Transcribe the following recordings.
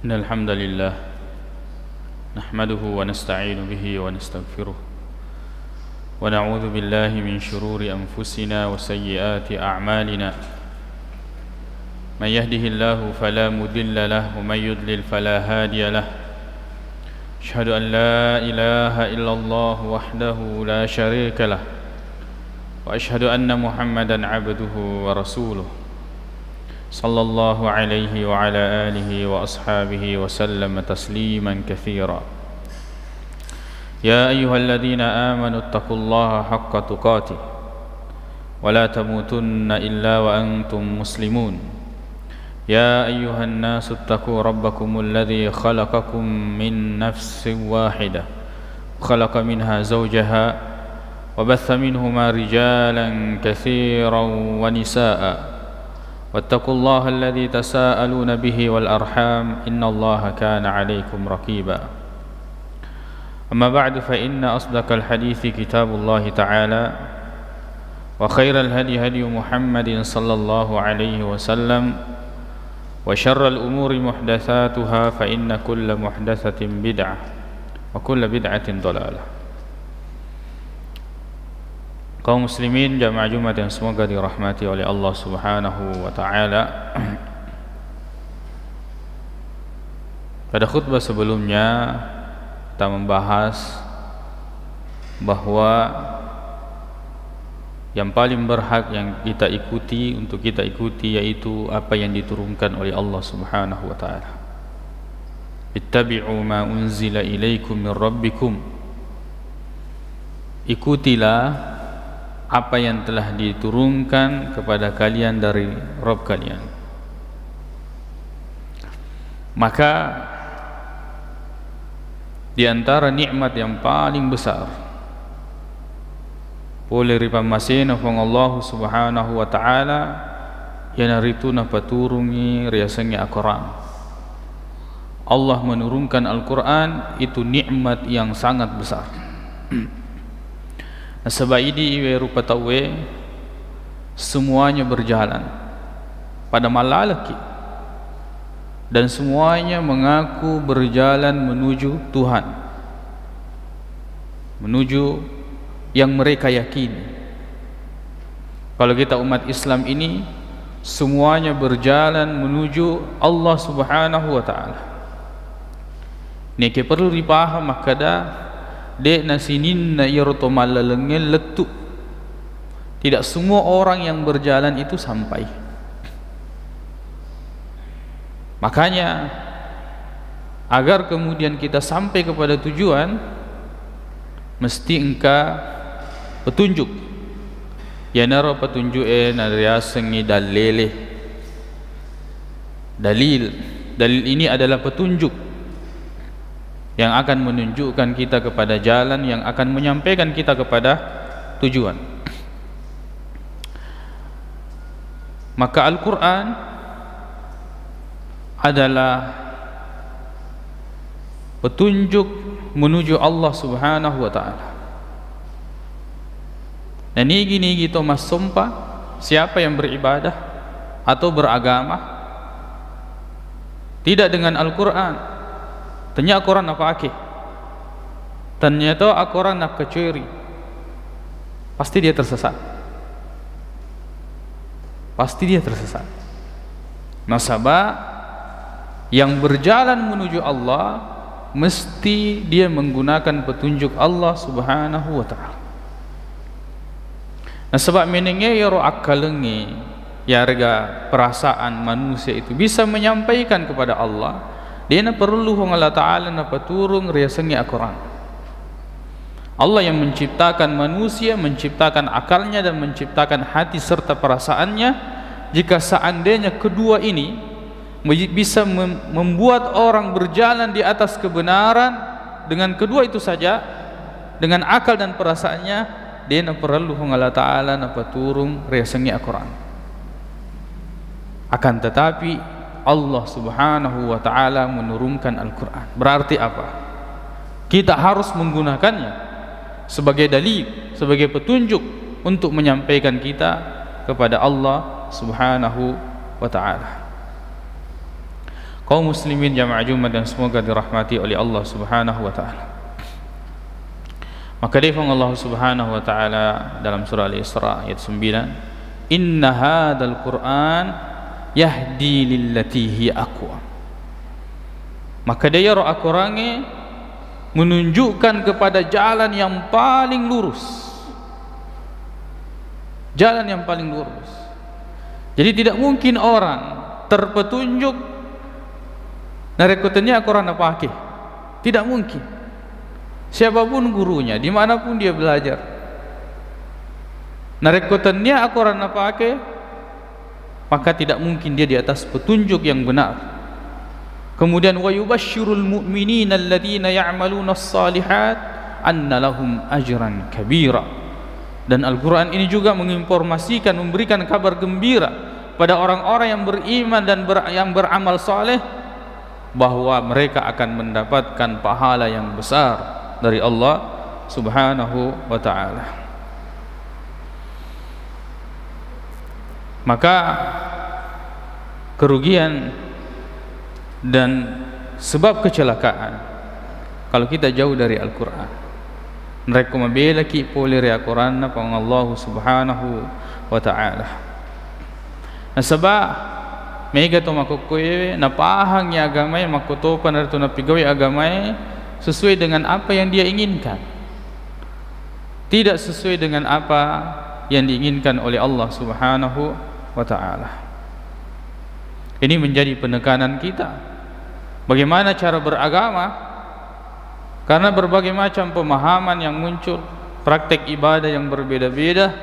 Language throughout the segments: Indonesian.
إن الحمد لله نحمده ونستعين به ونستغفره ونعوذ بالله من شرور أنفسنا وسيئات أعمالنا من يهده الله فلا مضل له ومن يضلل فلا هادي له أشهد أن لا إله إلا الله وحده لا شريك له وأشهد أن محمدا عبده ورسوله صلى الله عليه وعلى آله وأصحابه وسلم تسليما كثيرا يا أيها الذين آمنوا اتقوا الله حق تقاته ولا تموتن إلا وأنتم مسلمون يا أيها الناس اتقوا ربكم الذي خلقكم من نفس واحدة خلق منها زوجها وبث منهما رجالا كثيرا ونساء واتقوا الله الذي تساءلون به والأرحام إن الله كان عليكم رقيبا أما بعد فإن أصدق الحديث كتاب الله تعالى وخير الهدي هدي محمد صلى الله عليه وسلم وشر الأمور محدثاتها فإن كل محدثة بدعة وكل بدعة ضلالة. Kaum muslimin jamaah Jumat yang semoga dirahmati oleh Allah Subhanahu wa taala. Pada khutbah sebelumnya kita membahas bahwa yang paling berhak yang kita ikuti untuk kita ikuti yaitu apa yang diturunkan oleh Allah Subhanahu wa taala. Ittabi'u ma unzila ilaikum min rabbikum. Ikutilah apa yang telah diturunkan kepada kalian dari Rabb kalian. Maka di antara nikmat yang paling besar boleh ripamasina fong Allah Subhanahu wa taala yang rituna paturungi riasangi Al-Quran. Allah menurunkan Al-Quran itu nikmat yang sangat besar. Sebab ini iwe rupa tawe semuanya berjalan pada malalaki dan semuanya mengaku berjalan menuju Tuhan, menuju yang mereka yakini. Kalau kita umat Islam ini semuanya berjalan menuju Allah Subhanahu wa taala. Ini perlu dipaham makada dek nasinin na irto malalengel letu. Tidak semua orang yang berjalan itu sampai. Makanya agar kemudian kita sampai kepada tujuan mesti engkau petunjuk. Ya naro petunjuk nariasengi dalile. Dalil ini adalah petunjuk yang akan menunjukkan kita kepada jalan, yang akan menyampaikan kita kepada tujuan. Maka Al-Quran adalah petunjuk menuju Allah Subhanahu wa ta'ala. Dan ini gitu mas sumpah siapa yang beribadah atau beragama tidak dengan Al-Quran. Ternyata Al-Quran apa akih? Ternyata Al-Quran nak kecuri, pasti dia tersesat. Pasti dia tersesat. Nasabah yang berjalan menuju Allah mesti dia menggunakan petunjuk Allah Subhanahu wa ta'ala. Nah sebab menenge yaro akalengi yarga perasaan manusia itu bisa menyampaikan kepada Allah. Dia perlu Allah Ta'ala na paturung riasangi Al-Quran. Allah yang menciptakan manusia, menciptakan akalnya dan menciptakan hati serta perasaannya. Jika seandainya kedua ini bisa membuat orang berjalan di atas kebenaran dengan kedua itu saja, dengan akal dan perasaannya, dia perlu Allah Ta'ala na paturung riasangi Al-Quran. Akan tetapi Allah Subhanahu wa ta'ala menurunkan Al-Quran. Berarti apa? Kita harus menggunakannya sebagai dalil, sebagai petunjuk untuk menyampaikan kita kepada Allah Subhanahu wa ta'ala. Kaum muslimin jamaah Jumat dan semoga dirahmati oleh Allah Subhanahu wa taala. Maka difirman Allah Subhanahu wa taala dalam surah Al-Isra ayat 9, "Inna hadzal Qur'an yahdi lillati hi aqwam." Maka dia Al-Qur'an menunjukkan kepada jalan yang paling lurus. Jalan yang paling lurus. Jadi tidak mungkin orang terpetunjuk narekotannya Al-Quran apa pakai, tidak mungkin. Siapapun gurunya, dimanapun dia belajar, narekotannya Al-Quran apa pakai, maka tidak mungkin dia di atas petunjuk yang benar. Kemudian wa yubasyirul mu'minina alladziina ya'maluna as-salihat anna lahum ajran kabira. Dan Al-Quran ini juga menginformasikan, memberikan kabar gembira pada orang-orang yang beriman dan yang beramal saleh, bahwa mereka akan mendapatkan pahala yang besar dari Allah Subhanahu wa ta'ala. Maka kerugian dan sebab kecelakaan kalau kita jauh dari Al-Quran. Mereka membela ki polir Al-Quran na pang Allah Subhanahu wa ta'ala. Sebab mega to makukuy napahang ya agamay makutopan na ito napigawi agamay sesuai dengan apa yang dia inginkan, tidak sesuai dengan apa yang diinginkan oleh Allah Subhanahu wa ta'ala. Ini menjadi penekanan kita bagaimana cara beragama, karena berbagai macam pemahaman yang muncul, praktek ibadah yang berbeda-beda.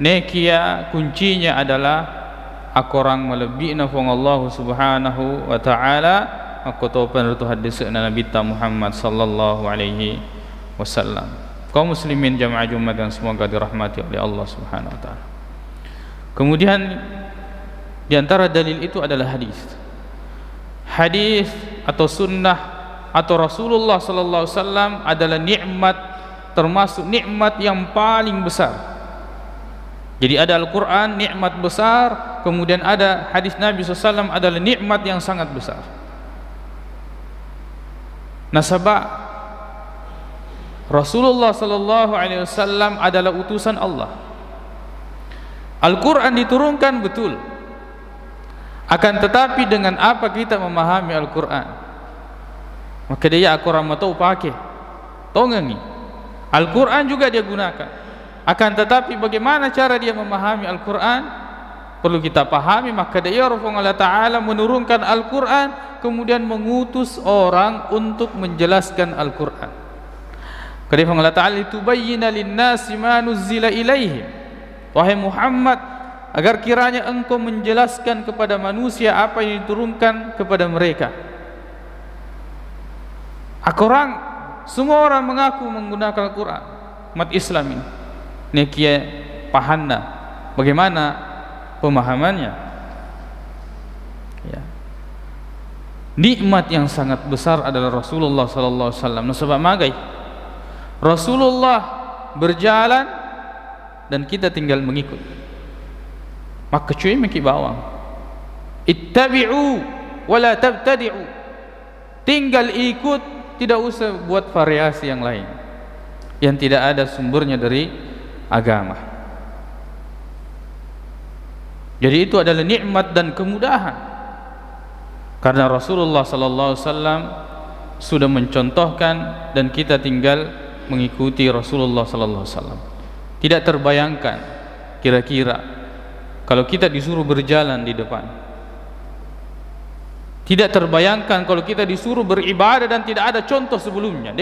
Nekia kuncinya adalah akorang malebihna fong Allah Subhanahu wa ta'ala makotopan rutu hadis na Nabi Muhammad sallallahu alaihi wasallam. Kaum muslimin jamaah Jumat yang semoga dirahmati oleh Allah Subhanahu wa ta'ala. Kemudian di antara dalil itu adalah hadis. Hadis atau sunnah atau Rasulullah sallallahu alaihi wasallam adalah nikmat, termasuk nikmat yang paling besar. Jadi ada Al-Quran, nikmat besar. Kemudian ada hadis Nabi SAW adalah nikmat yang sangat besar. Nasabah Rasulullah SAW adalah utusan Allah. Al-Quran diturunkan betul, akan tetapi dengan apa kita memahami Al-Quran? Maka dia Al-Quran matau pakai tongangi Al-Quran juga dia gunakan. Akan tetapi bagaimana cara dia memahami Al-Quran perlu kita pahami. Maka dia Allah Ta'ala menurunkan Al-Quran, kemudian mengutus orang untuk menjelaskan Al-Quran. Kata Allah Ta'ala, litubayyina linnasi ma nuzzila ilaihim. Wahai Muhammad, agar kiranya engkau menjelaskan kepada manusia apa yang diturunkan kepada mereka. Al-Quran, semua orang mengaku menggunakan Al-Quran. Umat Islam ini nekia pahanna, bagaimana pemahamannya? Ya. Nikmat yang sangat besar adalah Rasulullah sallallahu alaihi wasallam. Sebab magai Rasulullah berjalan dan kita tinggal mengikut. Maka cuy maki bawang. Ittabi'u wa la tabtadi'u. Tinggal ikut, tidak usah buat variasi yang lain yang tidak ada sumbernya dari agama. Jadi itu adalah nikmat dan kemudahan, karena Rasulullah sallallahu alaihi wasallam sudah mencontohkan dan kita tinggal mengikuti Rasulullah sallallahu alaihi wasallam. Tidak terbayangkan kira-kira kalau kita disuruh berjalan di depan. Tidak terbayangkan kalau kita disuruh beribadah dan tidak ada contoh sebelumnya.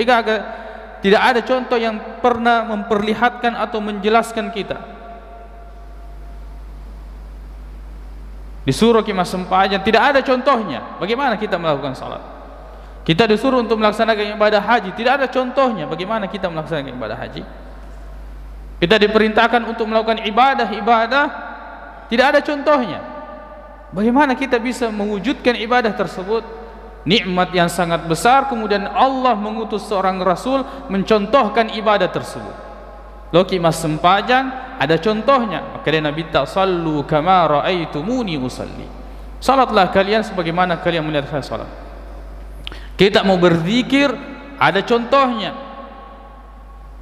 Tidak ada contoh yang pernah memperlihatkan atau menjelaskan kita. Disuruh kita sempajan, tidak ada contohnya. Bagaimana kita melakukan salat? Kita disuruh untuk melaksanakan ibadah haji, tidak ada contohnya. Bagaimana kita melaksanakan ibadah haji? Kita diperintahkan untuk melakukan ibadah-ibadah, tidak ada contohnya. Bagaimana kita bisa mewujudkan ibadah tersebut? Nikmat yang sangat besar. Kemudian Allah mengutus seorang Rasul mencontohkan ibadah tersebut. Loki mas sempajang ada contohnya. Maka dia Nabi tak sallu kama ra'aitumuni usalli. Salatlah kalian sebagaimana kalian melihat saya salat. Kita mau berzikir, ada contohnya.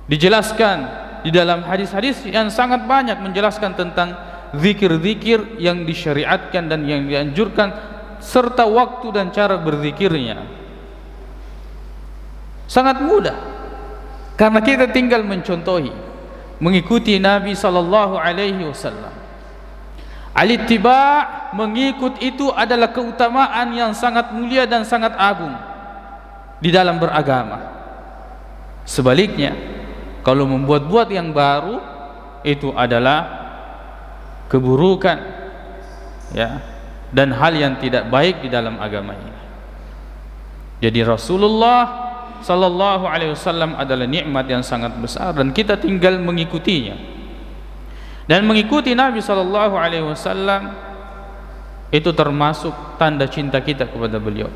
Dijelaskan di dalam hadis-hadis yang sangat banyak menjelaskan tentang zikir-zikir yang disyariatkan dan yang dianjurkan, serta waktu dan cara berzikirnya. Sangat mudah, karena kita tinggal mencontohi, mengikuti Nabi sallallahu alaihi wasallam. Al-ittiba', mengikut itu adalah keutamaan yang sangat mulia dan sangat agung di dalam beragama. Sebaliknya, kalau membuat-buat yang baru, itu adalah keburukan, ya, dan hal yang tidak baik di dalam agama ini. Jadi Rasulullah sallallahu alaihi wasallam adalah nikmat yang sangat besar dan kita tinggal mengikutinya. Dan mengikuti Nabi sallallahu alaihi wasallam itu termasuk tanda cinta kita kepada beliau.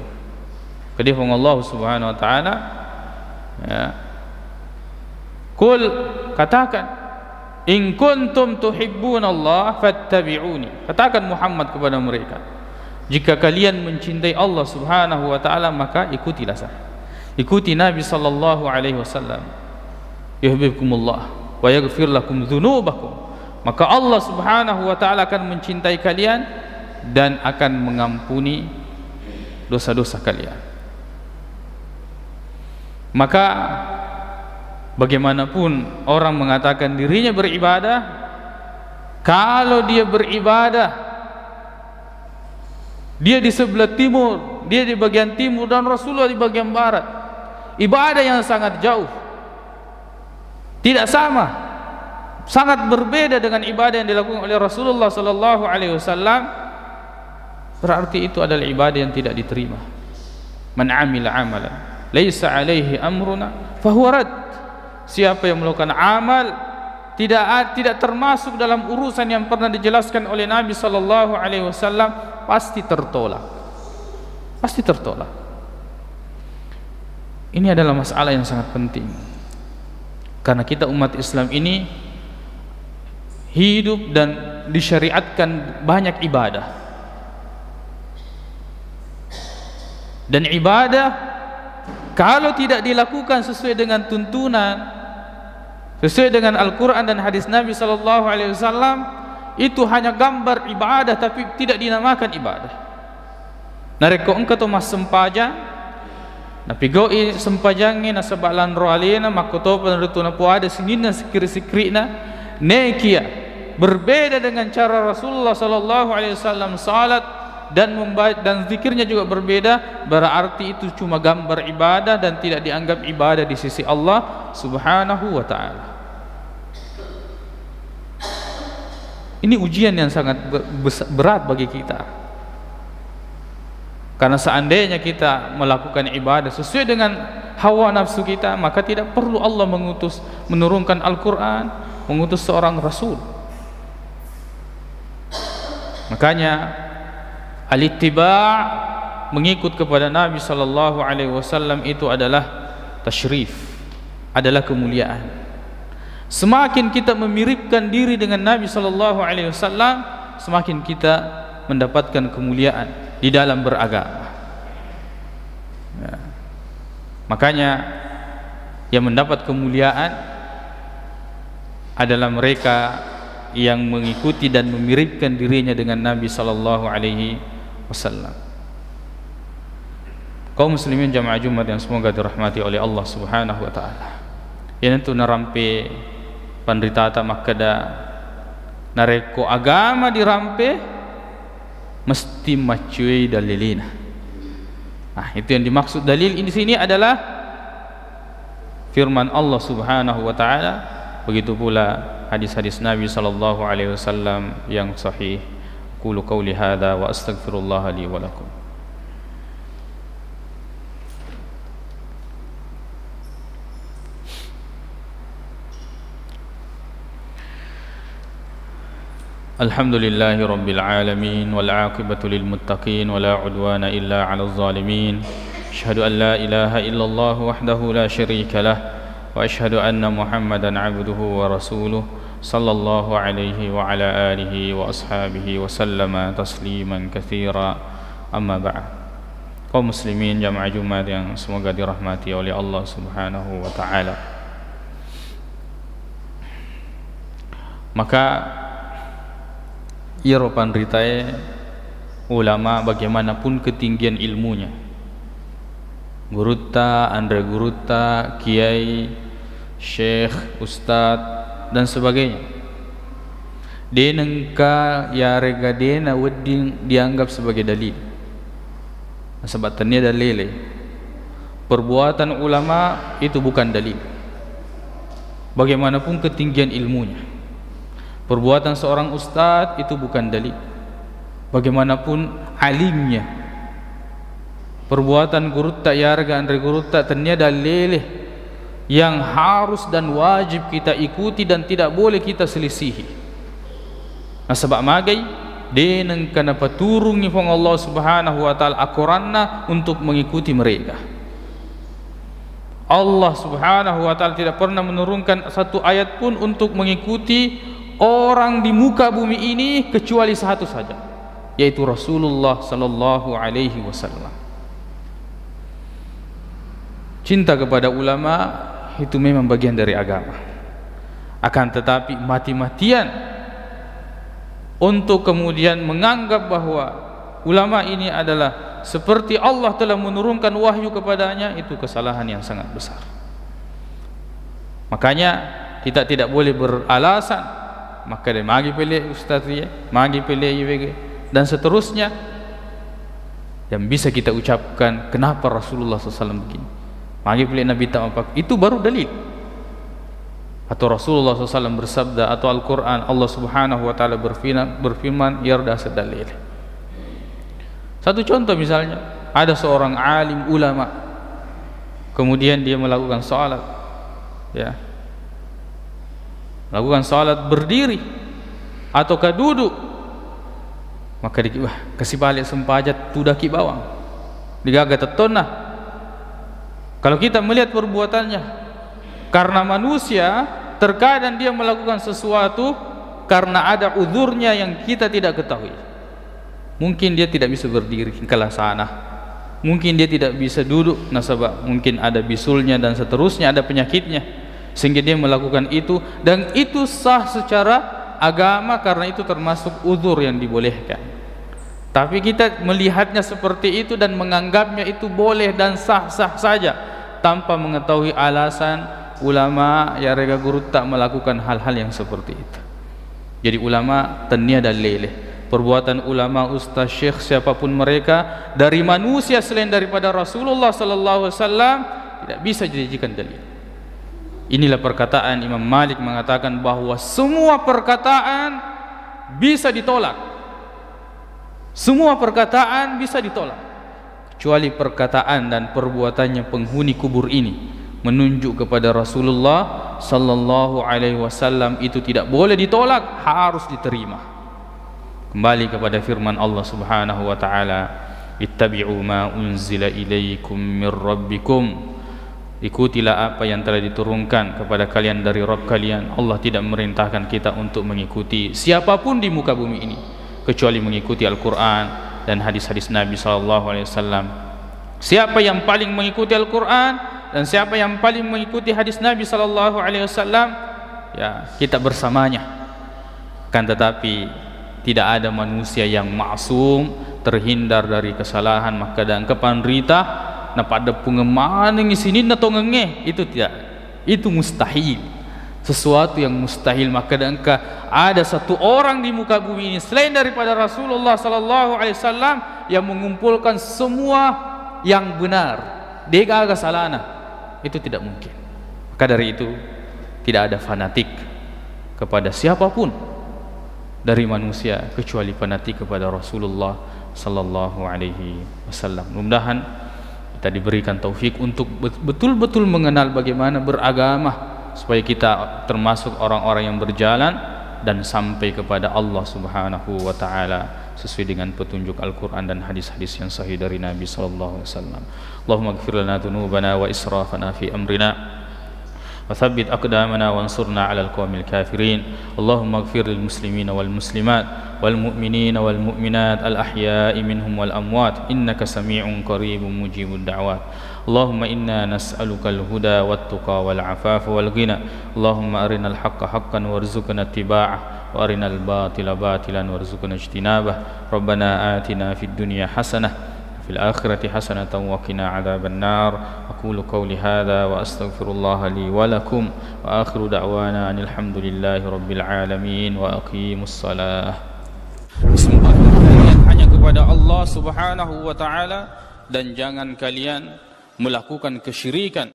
Kedifung Allah subhanahu wa ta'ala, ya, Qul, katakan, in kuntum tuhibbunallah fattabi'uni. Katakan Muhammad kepada mereka, jika kalian mencintai Allah subhanahu wa ta'ala, maka ikutilah saya. Ikuti Nabi sallallahu alaihi wasallam. Yuhibbukumullah wa yaghfir lakum dzunubakum. Maka Allah subhanahu wa ta'ala akan mencintai kalian dan akan mengampuni dosa-dosa kalian. Maka bagaimanapun orang mengatakan dirinya beribadah, kalau dia beribadah, dia di sebelah timur, dia di bagian timur, dan Rasulullah di bagian barat, ibadah yang sangat jauh, tidak sama, sangat berbeda dengan ibadah yang dilakukan oleh Rasulullah sallallahu alaihi wasallam, berarti itu adalah ibadah yang tidak diterima. Man amila amalan laisa alaihi amruna fahuwa rad. Siapa yang melakukan amal tidak termasuk dalam urusan yang pernah dijelaskan oleh Nabi sallallahu alaihi wasallam, pasti tertolak. Pasti tertolak. Ini adalah masalah yang sangat penting, karena kita umat Islam ini hidup dan disyariatkan banyak ibadah, dan ibadah kalau tidak dilakukan sesuai dengan tuntunan, sesuai dengan Al-Quran dan hadis Nabi sallallahu alaihi wasallam, itu hanya gambar ibadah tapi tidak dinamakan ibadah. Nareko engkau tu mas sempajang, na pigoi sempajangin na sabalan roalina makotopan rutuna puada sinina sikri-sikrina nekia. Berbeda dengan cara Rasulullah sallallahu alaihi wasallam salat dan zikirnya juga berbeda, berarti itu cuma gambar ibadah dan tidak dianggap ibadah di sisi Allah subhanahu wa ta'ala. Ini ujian yang sangat berat bagi kita, karena seandainya kita melakukan ibadah sesuai dengan hawa nafsu kita, maka tidak perlu Allah menurunkan Al-Quran, mengutus seorang Rasul. Makanya al-ittiba', mengikut kepada Nabi sallallahu alaihi wasallam, itu adalah tasyrif, adalah kemuliaan. Semakin kita memiripkan diri dengan Nabi sallallahu alaihi wasallam, semakin kita mendapatkan kemuliaan di dalam beragama. Ya. Makanya yang mendapat kemuliaan adalah mereka yang mengikuti dan memiripkan dirinya dengan Nabi sallallahu alaihi wasallam. Kaum muslimin jamaah Jumat yang semoga dirahmati oleh Allah subhanahu wa ta'ala, yan tu narampe pandritata makada nareko agama dirampe mesti macuai dalilina. Nah, itu yang dimaksud dalil di sini adalah firman Allah subhanahu wa ta'ala, begitu pula hadis-hadis Nabi sallallahu alaihi wasallam yang sahih. Qulu qawli hadza wa astaghfirullah li wa lakum. Alhamdulillahi rabbil alamin wal aqibatu lil muttaqin wa la udwana illa 'alal zalimin. Asyhadu an la ilaha illallah wahdahu la syarika lah wa asyhadu anna Muhammadan 'abduhu wa rasuluh. sallallahu alaihi wa ala alihi wa ashabihi wa sallama tasliman katsira. Amma ba'd. Kaum muslimin jamaah Jumat yang semoga dirahmati oleh Allah Subhanahu wa taala. Maka Eropan ritai ulama bagaimanapun ketinggian ilmunya, gurutta, andre gurutta, kiai, syekh, ustad dan sebagainya, denengka ya rega dena wedding dianggap sebagai dalil. Sebab tanya dalile perbuatan ulama itu bukan dalil, bagaimanapun ketinggian ilmunya. Perbuatan seorang ustaz itu bukan dalil, bagaimanapun alimnya. Perbuatan gurutta yarga andre gurutta tanya dalile yang harus dan wajib kita ikuti dan tidak boleh kita selisihi. Nah sebab magai deneng kana paturungi pong Allah Subhanahu wa taala Al-Qur'anna untuk mengikuti mereka. Allah Subhanahu wa taala tidak pernah menurunkan satu ayat pun untuk mengikuti orang di muka bumi ini kecuali satu saja, yaitu Rasulullah sallallahu alaihi wasallam. Cinta kepada ulama itu memang bagian dari agama. Akan tetapi mati-matian untuk kemudian menganggap bahwa ulama ini adalah seperti Allah telah menurunkan wahyu kepadanya, itu kesalahan yang sangat besar. Makanya kita tidak boleh beralasan maka dia magi pilih ustaz dia, magi pilih IWG dan seterusnya yang bisa kita ucapkan kenapa Rasulullah SAW begini, magi pilih Nabi Ta'apak, itu baru dalil. Atau Rasulullah SAW bersabda, atau Al-Quran Allah Subhanahu wa ta'ala berfirman yarda sedalil. Satu contoh misalnya, ada seorang alim ulama kemudian dia melakukan salat, ya, melakukan salat berdiri ataukah duduk, maka wah kasih balik sempajat tudaki bawang digaga tetona. Kalau kita melihat perbuatannya, karena manusia terkadang dia melakukan sesuatu karena ada uzurnya yang kita tidak ketahui. Mungkin dia tidak bisa berdiri kalah sana, mungkin dia tidak bisa duduk nasabah, mungkin ada bisulnya dan seterusnya, ada penyakitnya sehingga dia melakukan itu, dan itu sah secara agama karena itu termasuk uzur yang dibolehkan. Tapi kita melihatnya seperti itu dan menganggapnya itu boleh dan sah-sah saja tanpa mengetahui alasan ulama ya rega guru tak melakukan hal-hal yang seperti itu. Jadi ulama teniada leleh. Perbuatan ulama, ustaz, syekh, siapapun mereka dari manusia selain daripada Rasulullah sallallahu alaihi wasallam tidak bisa dijadikan dalil. Inilah perkataan Imam Malik mengatakan bahwa semua perkataan bisa ditolak. Semua perkataan bisa ditolak kecuali perkataan dan perbuatannya penghuni kubur ini menunjuk kepada Rasulullah sallallahu alaihi wasallam, itu tidak boleh ditolak, harus diterima. Kembali kepada firman Allah Subhanahu wa taala, ittabi'u ma unzila ilaikum mir rabbikum, ikutilah apa yang telah diturunkan kepada kalian dari Rabb kalian. Allah tidak memerintahkan kita untuk mengikuti siapapun di muka bumi ini kecuali mengikuti Al-Quran dan hadis-hadis Nabi SAW. Siapa yang paling mengikuti Al-Quran dan siapa yang paling mengikuti hadis Nabi SAW, ya kita bersamanya. Kan tetapi tidak ada manusia yang maksum terhindar dari kesalahan. Maka dan kepanrita na pada pengemaning sini na tongenge, itu tidak, itu mustahil, sesuatu yang mustahil. Maka dan ada satu orang di muka bumi ini selain daripada Rasulullah sallallahu alaihi wasallam yang mengumpulkan semua yang benar, dia agak salahna, itu tidak mungkin. Maka dari itu tidak ada fanatik kepada siapapun dari manusia kecuali fanatik kepada Rasulullah sallallahu alaihi wasallam. Mudah-mudahan kita diberikan taufik untuk betul-betul mengenal bagaimana beragama, supaya kita termasuk orang-orang yang berjalan dan sampai kepada Allah Subhanahu wa taala sesuai dengan petunjuk Al-Quran dan hadis-hadis yang sahih dari Nabi sallallahu alaihi wasallam. Allahumma ighfir lana dhunubana wa israfana fi amrina وثبت أقدامنا وانصرنا على القوم الكافرين اللهم اغفر للمسلمين والمسلمات والمؤمنين والمؤمنات الأحياء منهم والأموات إنك سميع قريب مجيب الدعوات اللهم إنا نسألك الهدى والتقى والعفاف والغنى اللهم أرنا الحق حقا وارزقنا اتباعه وأرنا الباطل باطلا وارزقنا اجتنابه ربنا آتنا في الدنيا حسنة في الآخرة حسنة وقنا عذاب النار أقول قولي هذا وأستغفر الله لي ولكم وآخر دعوانا أن الحمد لله رب العالمين وأقيموا الصلاة. Sembahlah kalian hanya kepada Allah Subhanahu wa taala dan jangan kalian melakukan kesyirikan.